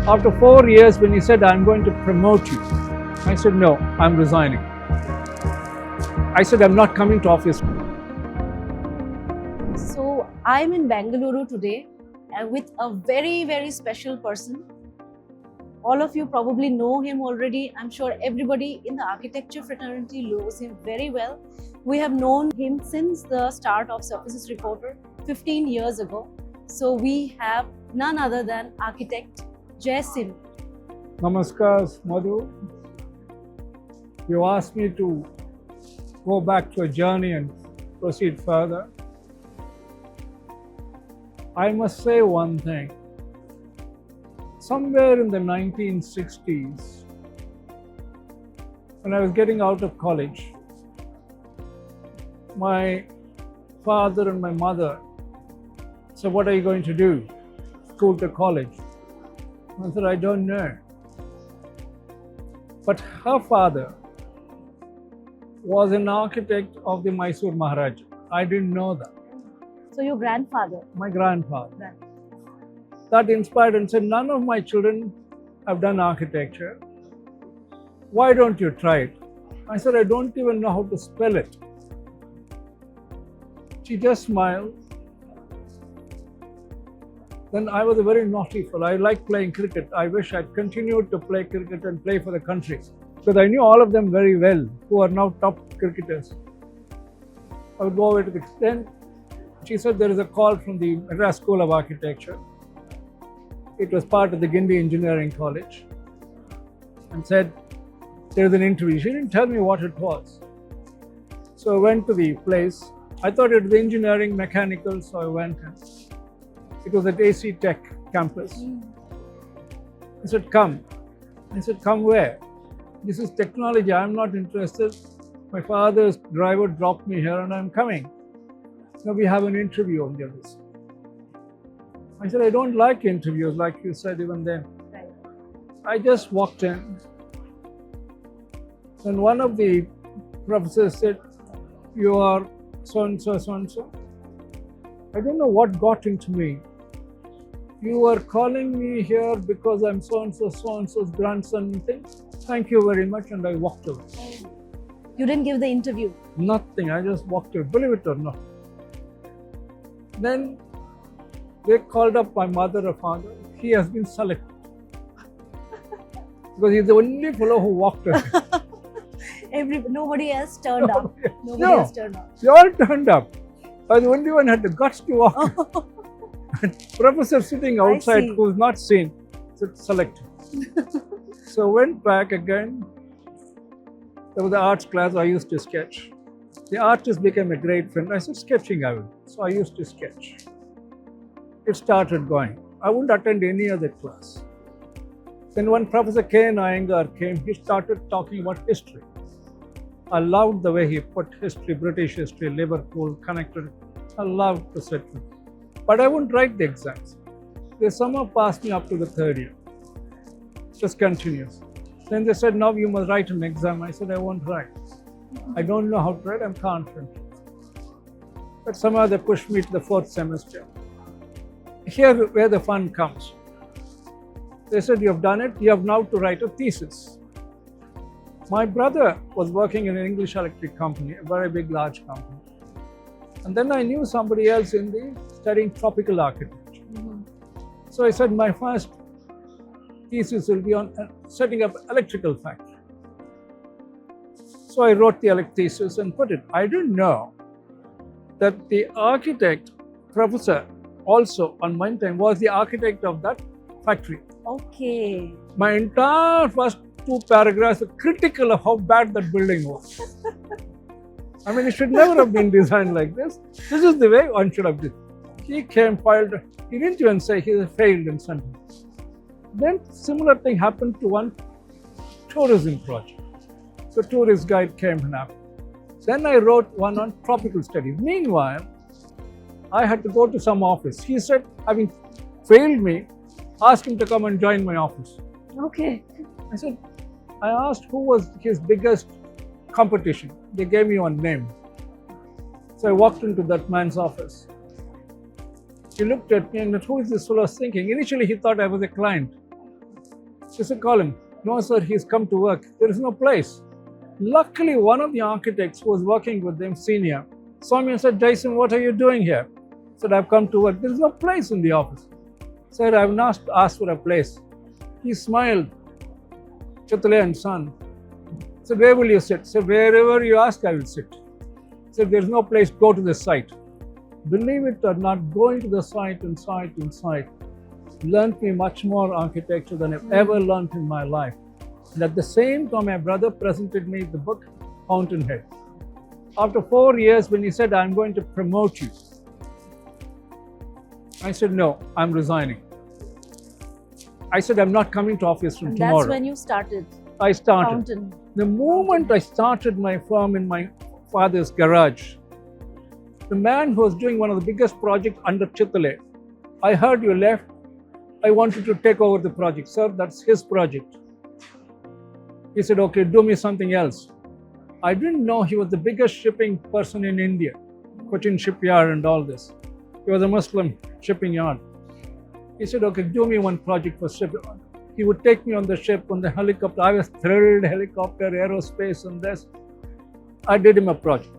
After 4 years, when he said, I'm going to promote you, I said, no, I'm resigning. I said, I'm not coming to office. So I'm in Bengaluru today with a very, very special person. All of you probably know him already. I'm sure everybody in the architecture fraternity knows him very well. We have known him since the start of Surfaces Reporter 15 years ago. So we have none other than Architect Jaisim. Namaskar, Madhu. You asked me to go back to a journey and proceed further. I must say one thing. Somewhere in the 1960s, when I was getting out of college, my father and my mother said, what are you going to do? School to college? I said, I don't know. But her father was an architect of the Mysore Maharaja. I didn't know that. So your grandfather? My grandfather. That inspired and said, none of my children have done architecture. Why don't you try it? I said, I don't even know how to spell it. She just smiled. Then I was a very naughty fellow. I liked playing cricket. I wish I'd continued to play cricket and play for the country, because I knew all of them very well, who are now top cricketers. I would go over to the then. She said there is a call from the Madras School of Architecture. It was part of the Guindy Engineering College, and said there is an interview. She didn't tell me what it was. So I went to the place. I thought it was engineering, mechanical, so I went in. It was at AC Tech campus. I said, come. I said, come where? This is technology. I'm not interested. My father's driver dropped me here and I'm coming. Now we have an interview on the other side. I said, I don't like interviews, like you said even then. Right. I just walked in. And one of the professors said, you are so-and-so, so-and-so. I don't know what got into me. You are calling me here because I'm so-and-so, so-and-so's grandson and things. Thank you very much. And I walked away. You didn't give the interview? Nothing. I just walked away, believe it or not. Then they called up my mother or father. He has been selected. Because he's the only fellow who walked away. Nobody else turned up. Nobody No, else turned up. they all turned up. I was the only one who had the guts to walk. Professor sitting outside who's not seen, said selected. So went back again. There was the arts class. I used to sketch. The artist became a great friend. I said, sketching I will. So I used to sketch. It started going. I wouldn't attend any other class. Then when Professor K. N. Iyengar came, he started talking about history. I loved the way he put history, British history, Liverpool, connected. I loved to sit with him. But I wouldn't write the exams. They somehow passed me up to the third year. Just continuous. Then they said, now you must write an exam. I said, I won't write. I don't know how to write, I'm confident. But somehow they pushed me to the fourth semester. Here where the fun comes. They said, you have done it, you have now to write a thesis. My brother was working in an English electric company, a very big, large company. And then I knew somebody else in the studying tropical architecture. So I said, my first thesis will be on setting up electrical factory. So I wrote the thesis and put it. I didn't know that the architect professor also on my time was the architect of that factory. Okay. My entire first 2 paragraphs are critical of how bad that building was. I mean, it should never have been designed like this. This is the way one should have done. He came, filed, he didn't even say he failed in something. Then similar thing happened to one tourism project. So tourist guide came and happened. Then I wrote one on tropical studies. Meanwhile, I had to go to some office. He said, having failed me, ask him to come and join my office. Okay. I said, I asked who was his biggest competition. They gave me one name. So I walked into that man's office. He looked at me and who is this fellow thinking? Initially, he thought I was a client. She said, call him. No, sir, he's come to work. There is no place. Luckily, one of the architects who was working with them, senior, saw me and said, Jaisim, what are you doing here? I said, I've come to work. There is no place in the office. I said, I've not asked for a place. He smiled. Chowdhary and son. I said, where will you sit? I said, wherever you ask, I will sit. I said, there's no place, go to the site. Believe it or not, going to the site and learned me much more architecture than I've ever learned in my life. And at the same time, my brother presented me the book Fountainhead. After 4 years, when he said, I'm going to promote you, I said, no, I'm resigning. I said, I'm not coming to office from tomorrow. That's when you started. I started. Fountain. The moment I started my firm in my father's garage, the man who was doing one of the biggest projects under Chowdhary, I heard you left. I wanted to take over the project. Sir, that's his project. He said, okay, do me something else. I didn't know he was the biggest shipping person in India, Cochin shipyard and all this. He was a Muslim shipping yard. He said, okay, do me one project for ship. He would take me on the ship, on the helicopter. I was thrilled, helicopter, aerospace and this. I did him a project.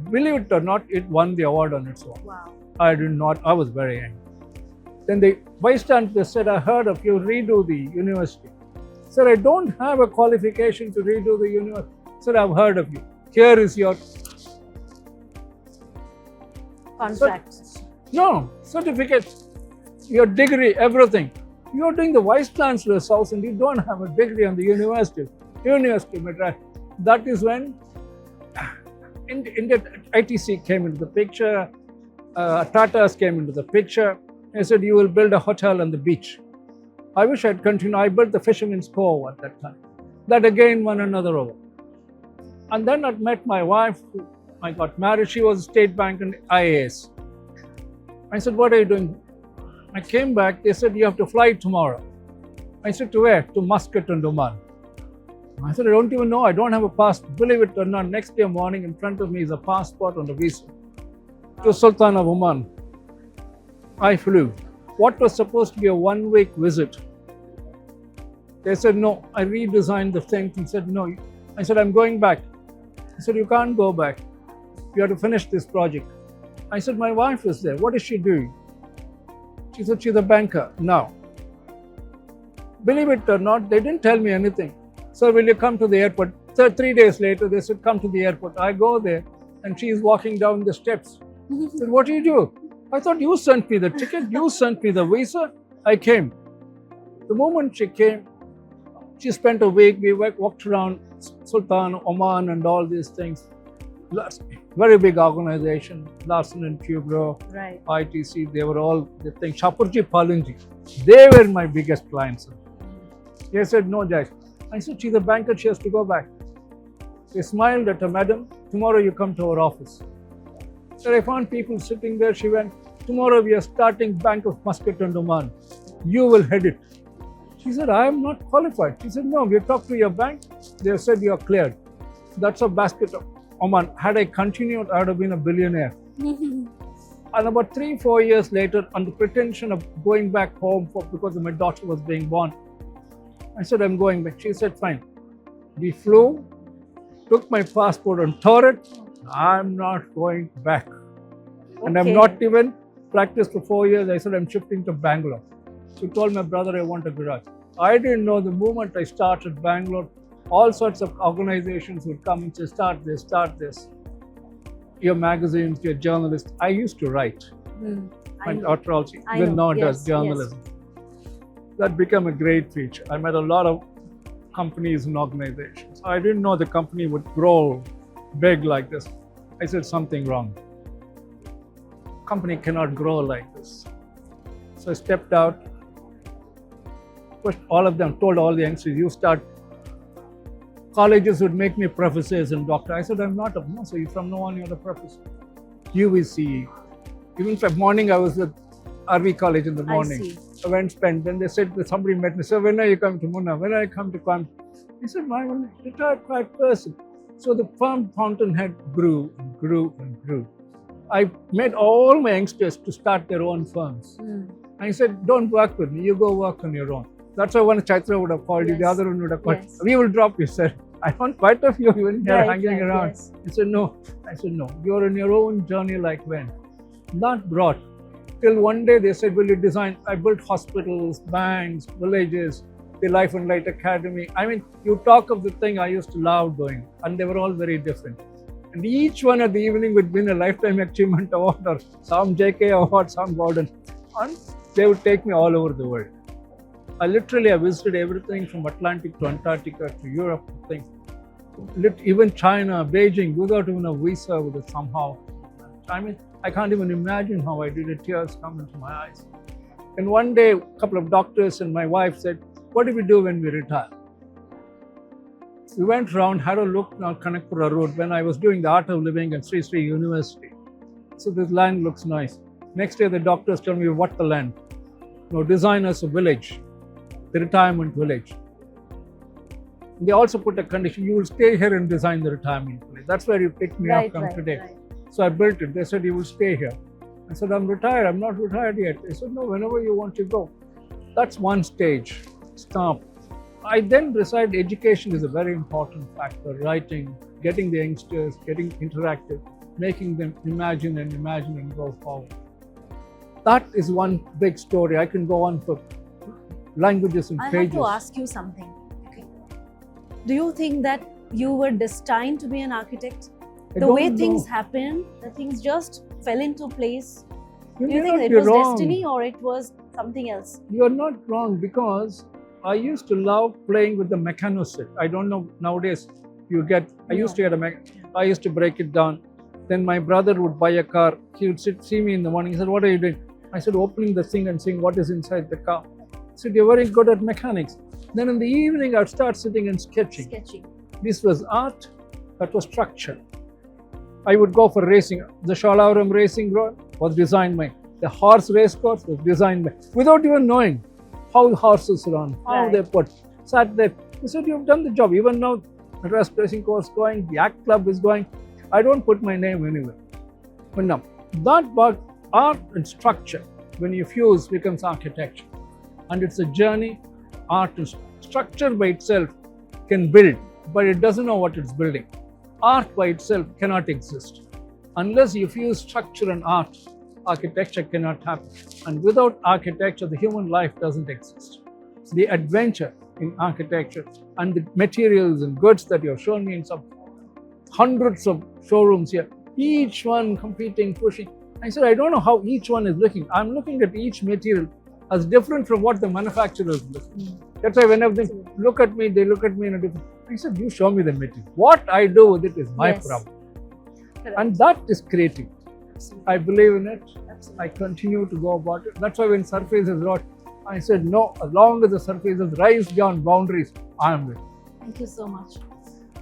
Believe it or not, it won the award on its own. Wow. I was very angry. Then the bystander said, I heard of you redo the university. Sir, I don't have a qualification to redo the university. Sir, I've heard of you. Here is your Contract. no certificate, your degree, everything. You're doing the Vice Chancellor's house and you don't have a degree on the University of Madras. That is when India ITC came into the picture, Tata's came into the picture. They said, you will build a hotel on the beach. I wish I'd continued. I built the Fisherman's Cove at that time. That again won another award. And then I met my wife. I got married. She was a State Bank and IAS. I said, what are you doing? I came back. They said, you have to fly tomorrow. I said, to where? To Muscat and Oman. I said, I don't even know. I don't have a passport. Believe it or not, next day morning in front of me is a passport and a visa to Sultan of Oman. I flew. What was supposed to be a one-week visit? They said, no. I redesigned the thing and said, no. I said, I'm going back. I said, you can't go back. You have to finish this project. I said, my wife is there. What is she doing? She said, she's a banker now. Believe it or not, they didn't tell me anything. Sir, will you come to the airport? So 3 days later, they said, come to the airport. I go there and she is walking down the steps. I said, what do you do? I thought you sent me the ticket, you sent me the visa. I came. The moment she came, she spent a week. We walked around Sultan, Oman and all these things. Very big organization, Larsen and Toubro, Right. ITC, they were all the thing. Shapurji Palinji, they were my biggest clients. They said, no, Jai. I said, she's a banker, she has to go back. They smiled at her, madam, tomorrow you come to our office. So I found people sitting there. She went, tomorrow we are starting Bank of Muscat and Oman. You will head it. She said, I am not qualified. She said, no, we talked to your bank. They said, you are cleared. That's a basket of Oman. Had I continued, I would have been a billionaire. And about 3-4 years later, on the pretension of going back home because my daughter was being born, I said, I'm going back. She said, fine. We flew, took my passport and tore it. I'm not going back. And I'm not even practiced for 4 years. I said, I'm shifting to Bangalore. She told my brother, I want a garage. I didn't know the moment I started Bangalore, all sorts of organizations would come and say, start this. Your magazines, your journalists. I used to write. My daughter also, even now does journalism. Yes. That became a great feature. I met a lot of companies and organizations. I didn't know the company would grow big like this. I said something wrong. Company cannot grow like this. So I stepped out, pushed all of them, told all the youngsters, you start. Colleges would make me professors and doctors. I said, I'm not no, so from now on you're a professor. UVC. Even for morning I was at RV College in the morning. I went spent. Then they said, somebody met me, so when are you coming to Munna? When are you come to Kam? He said, I'm a retired quiet person. So the firm Fountainhead grew and grew and grew. I made all my youngsters to start their own firms. I said, don't work with me, you go work on your own. That's why one Chaitra would have called you, the Yes. other one would have called. Yes. We will drop you, sir. I found quite a few even here Right, hanging right, around. yes. He said, no. I said, no. You're on your own journey like when? Not brought. Till one day they said, will you design? I built hospitals, banks, villages, the Life and Light Academy. I mean, you talk of the thing I used to love doing, and they were all very different. And each one at the evening would win a Lifetime Achievement Award or some JK award, some Gordon. And they would take me all over the world. I visited everything from Atlantic to Antarctica to Europe, things. Even China, Beijing, without even a visa, with it somehow. I mean, I can't even imagine how I did it. Tears come into my eyes. And one day, a couple of doctors and my wife said, what do we do when we retire? We went around, had a look on Kanakpura Road when I was doing the Art of Living at Sri Sri University. So this land looks nice. Next day, the doctors tell me, what the land? No, design us a village, the retirement village. They also put a condition, you will stay here and design the retirement village. That's where you picked me up from today. Right. So I built it. They said, you will stay here. I said, I'm retired. I'm not retired yet. They said, no, whenever you want to go. That's one stage. Stop. I then decided education is a very important factor. Writing, getting the youngsters, getting interactive, making them imagine and go forward. That is one big story. I can go on for languages and pages. I have to ask you something. Okay. Do you think that you were destined to be an architect? The way things happened, the things just fell into place. Do you think it was destiny or it was something else? You're not wrong, because I used to love playing with the mechano set. I don't know nowadays. I used to break it down. Then my brother would buy a car. He would see me in the morning. He said, what are you doing? I said, opening the thing and seeing what is inside the car. He said, you're very good at mechanics. Then in the evening, I'd start sitting and sketching. This was art, that was structure. I would go for racing. The Shalavaram racing ground was designed by. The horse race course was designed by. Without even knowing how horses run, how they sat there. He said, you've done the job. Even now, the dress racing course going, the act club is going. I don't put my name anywhere. But now, that work, art and structure, when you fuse, becomes architecture. And it's a journey. Art and structure by itself can build, but it doesn't know what it's building. Art by itself cannot exist. Unless you fuse structure and art, architecture cannot happen. And without architecture, the human life doesn't exist. The adventure in architecture and the materials and goods that you have shown me in some hundreds of showrooms here, each one competing, pushing. I said, I don't know how each one is looking. I'm looking at each material as different from what the manufacturer is looking. That's why whenever they look at me, they look at me in a different. I said, you show me the material. What I do with it is my problem. Correct. And that is creative. Absolutely. I believe in it. Absolutely. I continue to go about it. That's why when surface is wrought, I said, no, as long as the surfaces rise beyond boundaries, I am with. Thank you so much.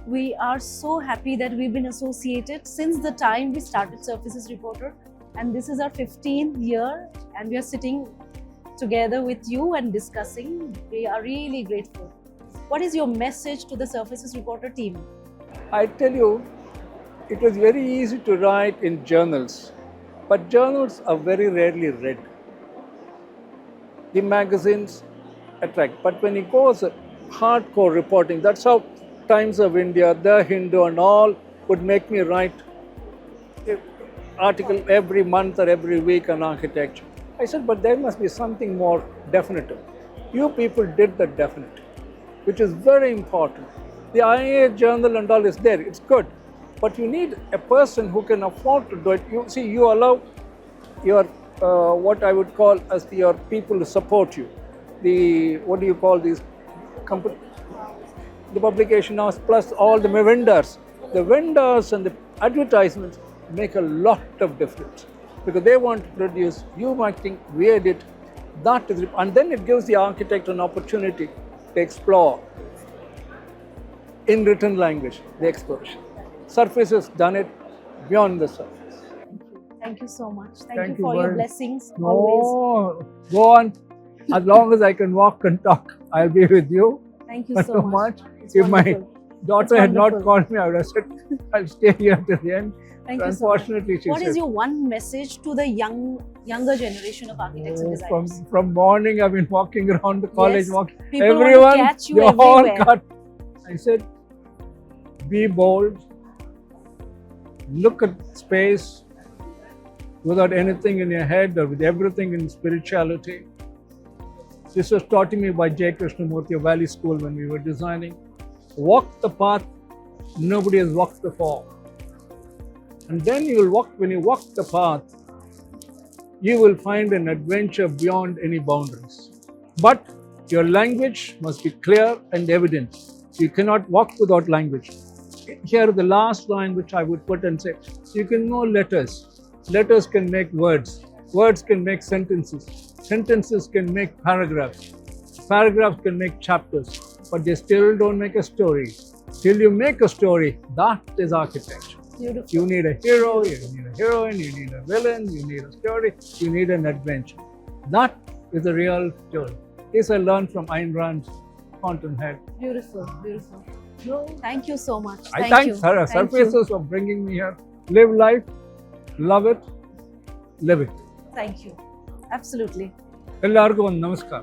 We are so happy that we've been associated since the time we started Surfaces Reporter. And this is our 15th year, and we are sitting together with you and discussing. We are really grateful. What is your message to the Surfaces Reporter team? I tell you, it was very easy to write in journals, but journals are very rarely read. The magazines attract, but when it goes hardcore reporting, that's how Times of India, The Hindu and all would make me write an article every month or every week on architecture. I said, but there must be something more definitive. You people did the definitive, which is very important. The IA journal and all is there, it's good. But you need a person who can afford to do it. You allow your, what I would call as your people to support you. What do you call these companies? The publication house plus all the vendors. The vendors and the advertisements make a lot of difference because they want to produce, you might think we edit, that is, and then it gives the architect an opportunity to explore in written language, the exploration. Surfaces done it beyond the surface. Thank you so much. Thank you for your blessings. No, always. Go on. As long as I can walk and talk, I'll be with you. Thank you so much. It's If my wonderful. daughter had not wonderful. called me, I would have said, I'll stay here till the end. Thank But you so much. unfortunately, she What said, is your one message to the younger generation of architects and designers? from morning I've been walking around the college, Yes. walking, People everyone, want to catch you they all everywhere. cut. I said, be bold, look at space without anything in your head or with everything in spirituality. This was taught to me by J. Krishnamurti of Valley School when we were designing. Walk the path nobody has walked before. And then when you walk the path, you will find an adventure beyond any boundaries. But your language must be clear and evident. You cannot walk without language. Here, the last line which I would put and say, you can know letters. Letters can make words. Words can make sentences. Sentences can make paragraphs. Paragraphs can make chapters. But they still don't make a story. Till you make a story, that is architecture. Beautiful. You need a hero, you need a heroine, you need a villain, you need a story, you need an adventure. That is the real story. This I learned from Ayn Rand's Fountainhead. Beautiful, beautiful. Thank you so much. I thank Sarah Thank you. Surfaces for bringing me here. Live life, love it, live it. Thank you. Absolutely. ಎಲ್ಲರಿಗೂ ಒಂದು ನಮಸ್ಕಾರ.